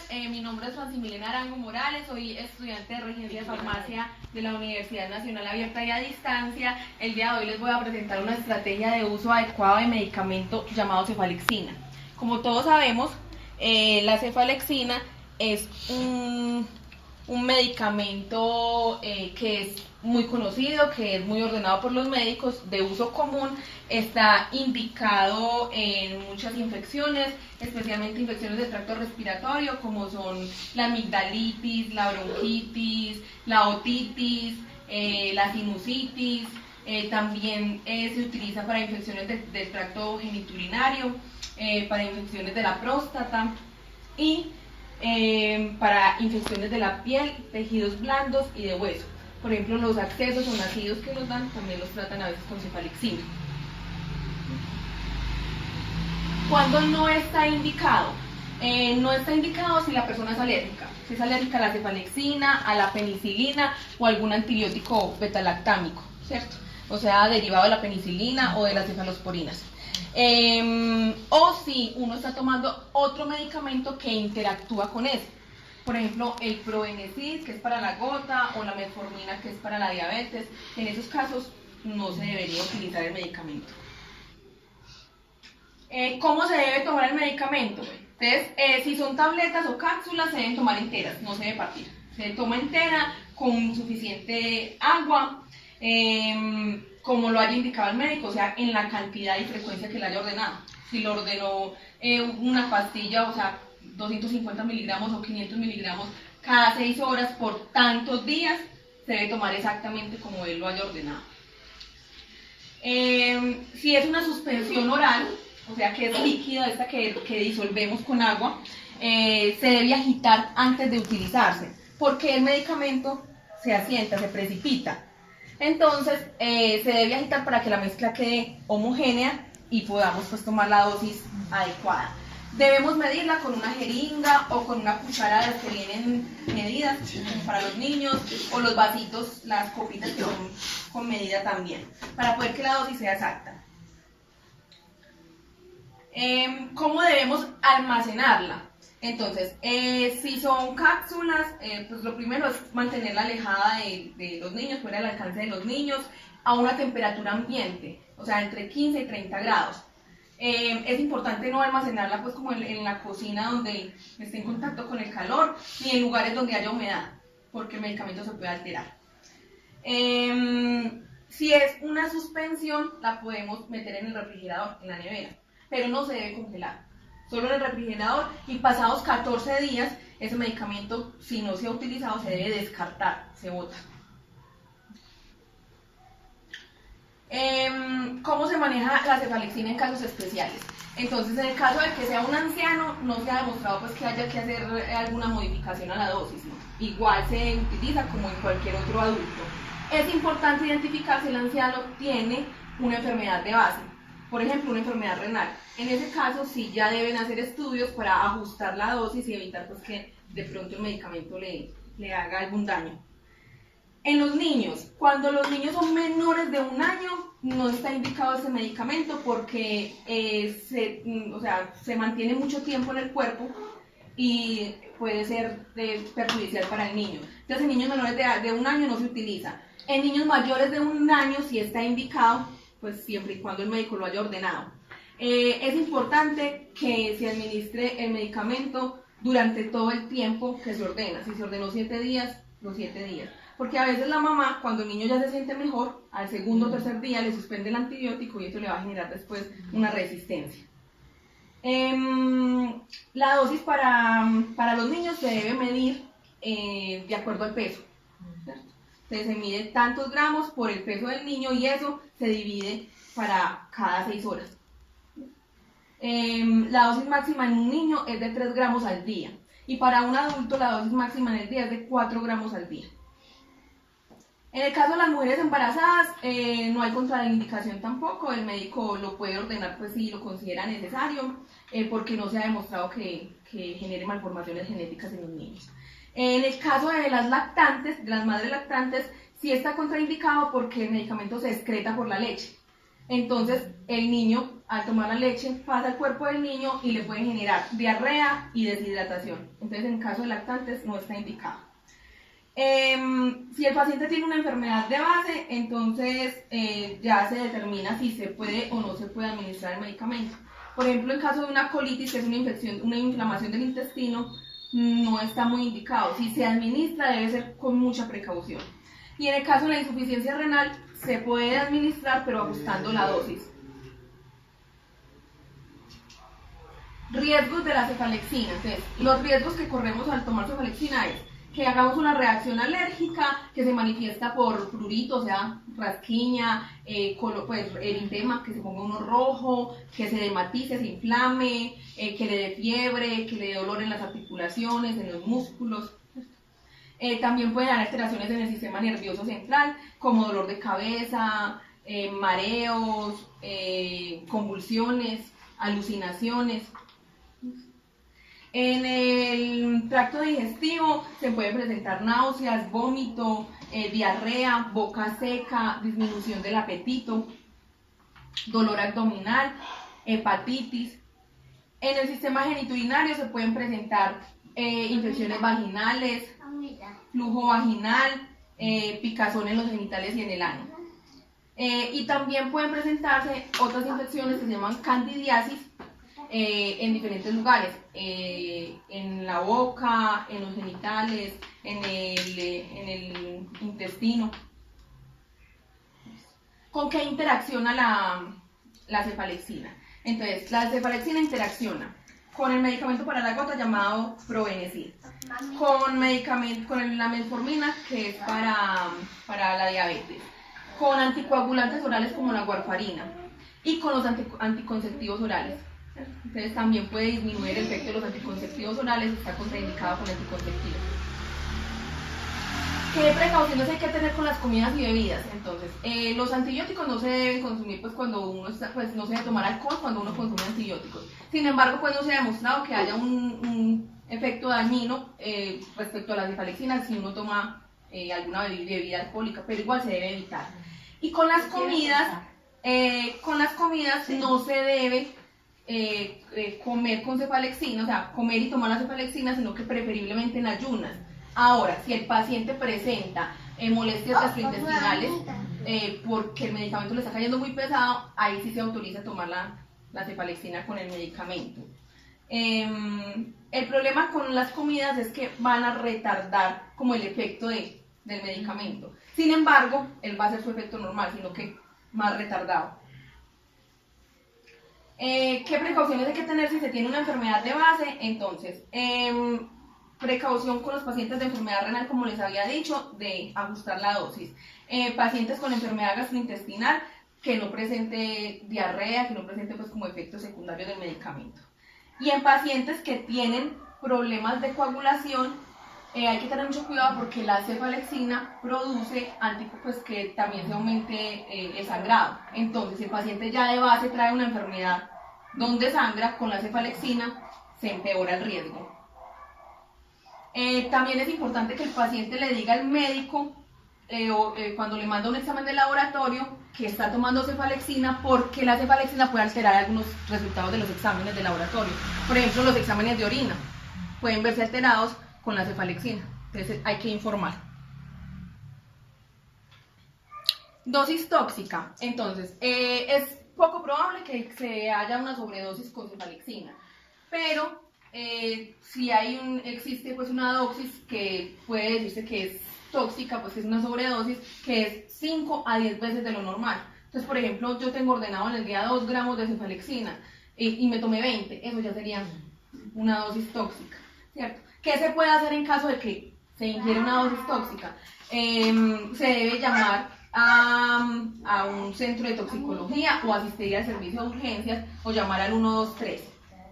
mi nombre es Francis Milena Arango Morales, soy estudiante de Regencia de Farmacia de la Universidad Nacional Abierta y a Distancia. El día de hoy les voy a presentar una estrategia de uso adecuado de medicamento llamado cefalexina. Como todos sabemos, la cefalexina es un medicamento que es muy conocido, que es muy ordenado por los médicos, de uso común, está indicado en muchas infecciones, especialmente infecciones del tracto respiratorio, como son la amigdalitis, la bronquitis, la otitis, la sinusitis. También se utiliza para infecciones del tracto genitourinario, para infecciones de la próstata y para infecciones de la piel, tejidos blandos y de hueso. Por ejemplo, los abscesos o nacidos que los dan también los tratan a veces con cefalexina. ¿Cuándo no está indicado? No está indicado si la persona es alérgica. Si es alérgica a la cefalexina, a la penicilina o algún antibiótico betalactámico, ¿cierto? O sea, derivado de la penicilina o de las cefalosporinas. O si uno está tomando otro medicamento que interactúa con ese. Por ejemplo, el Probenecid, que es para la gota, o la metformina, que es para la diabetes. En esos casos no se debería utilizar el medicamento. ¿Cómo se debe tomar el medicamento? Entonces, si son tabletas o cápsulas, se deben tomar enteras, no se debe partir. Se toma entera con suficiente agua, como lo haya indicado el médico, o sea, en la cantidad y frecuencia que le haya ordenado. Si lo ordenó una pastilla, o sea, 250 miligramos o 500 miligramos cada 6 horas por tantos días, se debe tomar exactamente como él lo haya ordenado. Si es una suspensión oral, o sea que es líquida, esta que disolvemos con agua, se debe agitar antes de utilizarse, porque el medicamento se asienta, se precipita. Entonces se debe agitar para que la mezcla quede homogénea y podamos pues tomar la dosis adecuada. Debemos medirla con una jeringa o con una cuchara de las que vienen medidas para los niños, o los vasitos, las copitas que son con medida también, para poder que la dosis sea exacta. ¿Cómo debemos almacenarla? Entonces, si son cápsulas, pues lo primero es mantenerla alejada de los niños, fuera del alcance de los niños, a una temperatura ambiente, o sea, entre 15 y 30 grados. Es importante no almacenarla pues como en la cocina donde esté en contacto con el calor, ni en lugares donde haya humedad, porque el medicamento se puede alterar. Si es una suspensión, la podemos meter en el refrigerador, en la nevera, pero no se debe congelar, solo en el refrigerador, y pasados 14 días, ese medicamento, si no se ha utilizado, se debe descartar, se bota. ¿Cómo se maneja la cefalexina en casos especiales? Entonces, en el caso de que sea un anciano, no se ha demostrado pues que haya que hacer alguna modificación a la dosis, ¿no? Igual se utiliza como en cualquier otro adulto. Es importante identificar si el anciano tiene una enfermedad de base, por ejemplo, una enfermedad renal. En ese caso, sí ya deben hacer estudios para ajustar la dosis y evitar pues que de pronto el medicamento le haga algún daño. En los niños, cuando los niños son menores de 1 año, no está indicado ese medicamento porque se mantiene mucho tiempo en el cuerpo y puede ser perjudicial para el niño. Entonces, en niños menores de 1 año no se utiliza. En niños mayores de 1 año sí está indicado, pues siempre y cuando el médico lo haya ordenado. Es importante que se administre el medicamento durante todo el tiempo que se ordena. Si se ordenó 7 días, los 7 días. Porque a veces la mamá, cuando el niño ya se siente mejor, al segundo o tercer día le suspende el antibiótico y eso le va a generar después una resistencia. La dosis para los niños se debe medir de acuerdo al peso, ¿cierto? Entonces se mide tantos gramos por el peso del niño y eso se divide para cada 6 horas. La dosis máxima en un niño es de 3 gramos al día y para un adulto la dosis máxima en el día es de 4 gramos al día. En el caso de las mujeres embarazadas, no hay contraindicación tampoco, el médico lo puede ordenar pues si lo considera necesario, porque no se ha demostrado que genere malformaciones genéticas en los niños. En el caso de las lactantes, de las madres lactantes, sí está contraindicado porque el medicamento se excreta por la leche. Entonces, el niño al tomar la leche pasa al cuerpo del niño y le puede generar diarrea y deshidratación. Entonces, en caso de lactantes no está indicado. Si el paciente tiene una enfermedad de base, entonces ya se determina si se puede o no se puede administrar el medicamento. Por ejemplo, en caso de una colitis, que es una infección, una inflamación del intestino, no está muy indicado. Si se administra, debe ser con mucha precaución. Y en el caso de la insuficiencia renal, se puede administrar, pero ajustando la dosis. Riesgos de la cefalexina. Entonces, los riesgos que corremos al tomar cefalexina es que hagamos una reacción alérgica que se manifiesta por prurito, o sea, rasquiña, pues, eritema, que se ponga uno rojo, que se dematice, se inflame, que le dé fiebre, que le dé dolor en las articulaciones, en los músculos. También pueden haber alteraciones en el sistema nervioso central, como dolor de cabeza, mareos, convulsiones, alucinaciones. En el tracto digestivo se pueden presentar náuseas, vómito, diarrea, boca seca, disminución del apetito, dolor abdominal, hepatitis. En el sistema genitourinario se pueden presentar infecciones vaginales, flujo vaginal, picazón en los genitales y en el ano. Y también pueden presentarse otras infecciones que se llaman candidiasis, en diferentes lugares, en la boca, en los genitales, en el intestino. ¿Con qué interacciona la cefalexina? Entonces, la cefalexina interacciona con el medicamento para la gota llamado Probenecid, con la metformina, que es para la diabetes, con anticoagulantes orales como la warfarina y con los anticonceptivos orales. Entonces también puede disminuir el efecto de los anticonceptivos orales, está contraindicado con anticonceptivos. ¿Qué precauciones hay que tener con las comidas y bebidas? Entonces, los antibióticos no se deben consumir pues cuando uno está, pues no se debe tomar alcohol cuando uno consume antibióticos. Sin embargo, pues no se ha demostrado que haya un efecto dañino respecto a la cefalexina si uno toma alguna bebida alcohólica, pero igual se debe evitar. Y con las comidas no se debe comer con cefalexina, o sea, comer y tomar la cefalexina, sino que preferiblemente en ayunas. Ahora, si el paciente presenta molestias gastrointestinales porque el medicamento le está cayendo muy pesado, ahí sí se autoriza tomar la cefalexina con el medicamento. El problema con las comidas es que van a retardar como el efecto del medicamento. Sin embargo, él va a hacer su efecto normal, sino que más retardado. ¿Qué precauciones hay que tener si se tiene una enfermedad de base? Entonces, precaución con los pacientes de enfermedad renal, como les había dicho, de ajustar la dosis. Pacientes con enfermedad gastrointestinal, que no presente diarrea, que no presente pues como efectos secundarios del medicamento. Y en pacientes que tienen problemas de coagulación, hay que tener mucho cuidado porque la cefalexina produce pues que también se aumente el sangrado. Entonces, si el paciente ya de base trae una enfermedad donde sangra, con la cefalexina se empeora el riesgo. También es importante que el paciente le diga al médico cuando le manda un examen de laboratorio que está tomando cefalexina, porque la cefalexina puede alterar algunos resultados de los exámenes de laboratorio. Por ejemplo, los exámenes de orina pueden verse alterados con la cefalexina, entonces hay que informar. Dosis tóxica. Entonces, es poco probable que se haya una sobredosis con cefalexina, pero si existe pues una dosis que puede decirse que es tóxica, pues que es una sobredosis, que es 5 a 10 veces de lo normal. Entonces, por ejemplo, yo tengo ordenado en el día 2 gramos de cefalexina y me tomé 20, eso ya sería una dosis tóxica, ¿cierto? ¿Qué se puede hacer en caso de que se ingiere una dosis tóxica? Se debe llamar a un centro de toxicología o asistir al servicio de urgencias o llamar al 123,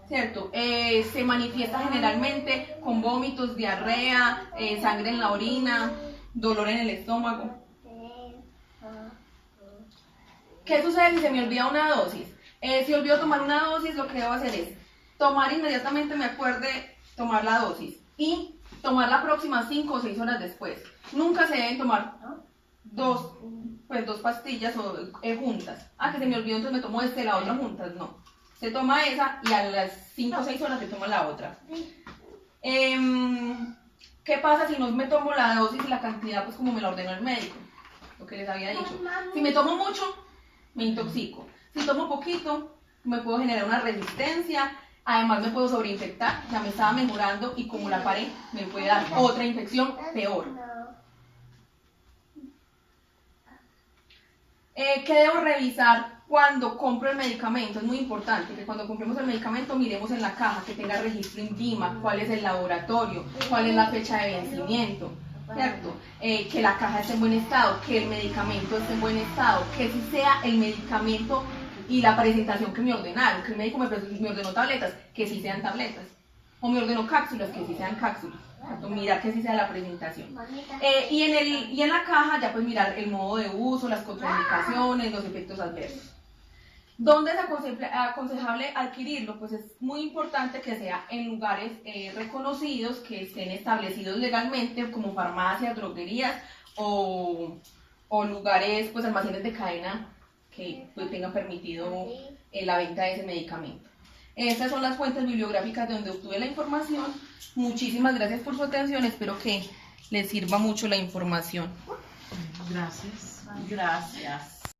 ¿cierto? Se manifiesta generalmente con vómitos, diarrea, sangre en la orina, dolor en el estómago. ¿Qué sucede si se me olvida una dosis? Si olvido tomar una dosis, lo que debo hacer es tomar inmediatamente, me acuerde, tomar la dosis y tomar la próxima 5 o 6 horas después. Nunca se deben tomar dos pastillas juntas. Ah, que se me olvidó, entonces me tomo la otra juntas. No. Se toma esa y a las 5 o 6 horas se toma la otra. ¿Qué pasa si no me tomo la dosis y la cantidad, pues como me la ordenó el médico? Lo que les había dicho. Si me tomo mucho, me intoxico. Si tomo poquito, me puedo generar una resistencia. Además me puedo sobreinfectar. Ya me estaba mejorando y como la paré, me puede dar otra infección peor. ¿Qué debo revisar cuando compro el medicamento? Es muy importante que cuando compremos el medicamento miremos en la caja que tenga registro INVIMA, cuál es el laboratorio, cuál es la fecha de vencimiento, ¿cierto? Que la caja esté en buen estado, que el medicamento esté en buen estado, que si sea el medicamento y la presentación que me ordenaron, que el médico me ordenó tabletas, que sí sean tabletas, o me ordenó cápsulas, que sí sean cápsulas. Mirar que sí sea la presentación. Y en la caja ya pues mirar el modo de uso, las contraindicaciones, los efectos adversos. ¿Dónde es aconsejable adquirirlo? Pues es muy importante que sea en lugares reconocidos, que estén establecidos legalmente, como farmacias, droguerías o lugares, pues almacenes de cadena que pues, tengan permitido la venta de ese medicamento. Estas son las fuentes bibliográficas de donde obtuve la información. Muchísimas gracias por su atención, espero que les sirva mucho la información. Gracias. Gracias.